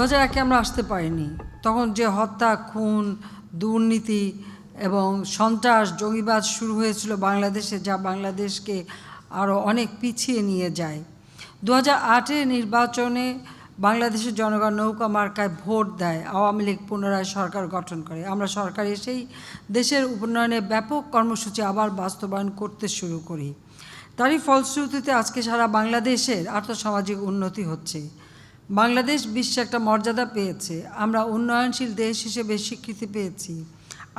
2001-এ আমরা আসতে পারিনি। তখন যে হত্যা, খুন, দুর্নীতি এবং সন্ত্রাস, জঙ্গিবাদ শুরু হয়েছিল বাংলাদেশে, যা বাংলাদেশকে আরও অনেক পিছিয়ে নিয়ে যায়। 2008-এর নির্বাচনে বাংলাদেশের জনগণ নৌকা মার্কায় ভোট দেয়, আওয়ামী লীগ পুনরায় সরকার গঠন করে। আমরা সরকার এসেই দেশের উন্নয়নে ব্যাপক কর্মসূচি আবার বাস্তবায়ন করতে শুরু করি। তারই ফলশ্রুতিতে আজকে সারা বাংলাদেশের আর্থসামাজিক উন্নতি হচ্ছে। বাংলাদেশ বিশ্বে একটা মর্যাদা পেয়েছে, আমরা উন্নয়নশীল দেশ হিসেবে স্বীকৃতি পেয়েছি।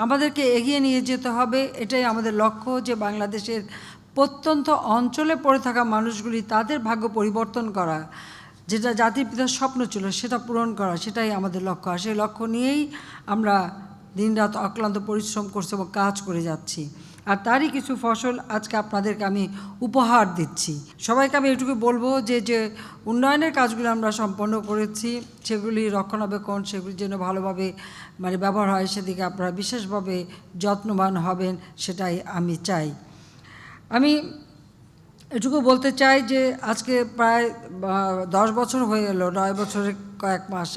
আমাদেরকে এগিয়ে নিয়ে যেতে হবে, এটাই আমাদের লক্ষ্য, যে বাংলাদেশের প্রত্যন্ত অঞ্চলে পড়ে থাকা মানুষগুলি তাদের ভাগ্য পরিবর্তন করা, যেটা জাতির পিতার স্বপ্ন ছিল সেটা পূরণ করা, সেটাই আমাদের লক্ষ্য। আর সেই লক্ষ্য নিয়েই আমরা দিনরাত অক্লান্ত পরিশ্রম করছি এবং কাজ করে যাচ্ছি। আর তারই কিছু ফসল আজকে আপনাদেরকে আমি উপহার দিচ্ছি। সবাইকে আমি এটুকু বলবো যে যে উন্নয়নের কাজগুলো আমরা সম্পন্ন করেছি, সেগুলি রক্ষণাবেক্ষণ, সেগুলি যেন ভালোভাবে ব্যবহার হয়, সেদিকে আপনারা বিশেষভাবে যত্নবান হবেন, সেটাই আমি চাই। আমি এটুকু বলতে চাই যে আজকে প্রায় 10 বছর হয়ে গেল, 9 বছরের কয়েক মাস।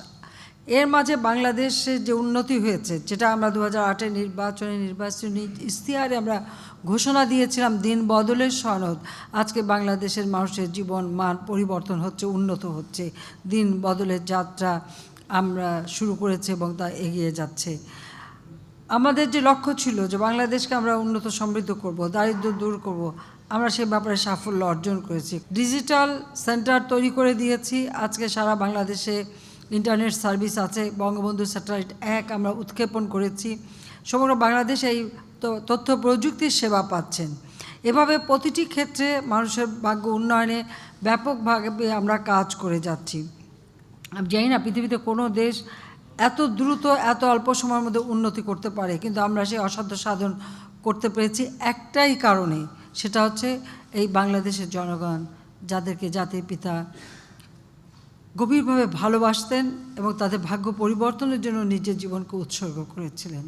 এর মাঝে বাংলাদেশে যে উন্নতি হয়েছে, যেটা আমরা 2008-এর নির্বাচনী ইশতেহারে আমরা ঘোষণা দিয়েছিলাম, দিন বদলের সনদ। আজকে বাংলাদেশের মানুষের জীবন মান পরিবর্তন হচ্ছে, উন্নত হচ্ছে। দিন বদলের যাত্রা আমরা শুরু করেছি এবং তা এগিয়ে যাচ্ছে। আমাদের যে লক্ষ্য ছিল যে বাংলাদেশকে আমরা উন্নত সমৃদ্ধ করব, দারিদ্র্য দূর করব, আমরা সে ব্যাপারে সাফল্য অর্জন করেছি। ডিজিটাল সেন্টার তৈরি করে দিয়েছি। আজকে সারা বাংলাদেশে ইন্টারনেট সার্ভিস আছে। বঙ্গবন্ধু স্যাটেলাইট 1 আমরা উৎক্ষেপণ করেছি। সমগ্র বাংলাদেশ এই তথ্য প্রযুক্তির সেবা পাচ্ছেন। এভাবে প্রতিটি ক্ষেত্রে মানুষের ভাগ্য উন্নয়নে ব্যাপকভাবে আমরা কাজ করে যাচ্ছি। আমি জানি না পৃথিবীতে কোনো দেশ এত দ্রুত এত অল্প সময়ের মধ্যে উন্নতি করতে পারে, কিন্তু আমরা সেই অসাধ্য সাধন করতে পেরেছি একটাই কারণে, সেটা হচ্ছে এই বাংলাদেশের জনগণ, যাদেরকে জাতির পিতা গভীরভাবে ভালোবাসতেন এবং তাদের ভাগ্য পরিবর্তনের জন্য নিজের জীবনকে উৎসর্গ করেছিলেন।